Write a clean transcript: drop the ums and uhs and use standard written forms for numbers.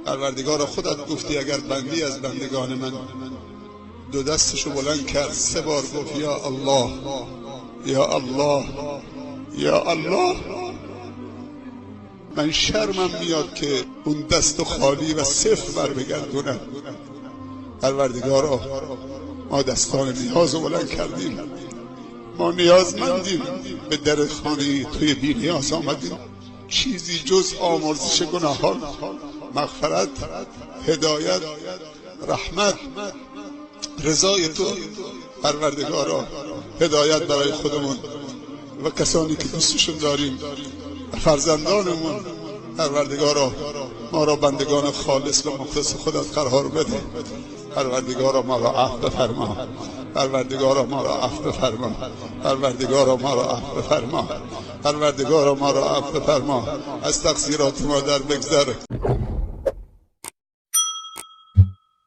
پروردگارا خودت گفتی اگر بندی از بندگان من دو دستشو بلند کرد 3 بار گفت یا الله یا الله یا الله، من شرمم میاد که اون دست خالی و صفر بر بگردونم. پروردگارا ما دستان نیاز رو بلند کردیم، ما نیازمندیم، به در خانه توی بی نیاز آمدیم، چیزی جز آمرزش گناهان، مغفرت، هدایت، رحمت، رضای تو پروردگارا، هدایت برای خودمون و کسانی که دوستشون داریم و فرزندانمون. پروردگارا ما را بندگان خالص و مخلص خودت قرار بده. پروردگارا ما را عفو بفرما. پروردگارا ما را عفو بفرما. پروردگارا ما را عفو بفرما. پروردگارا ما را عفو بفرما. از تقصیرات ما در بگذر.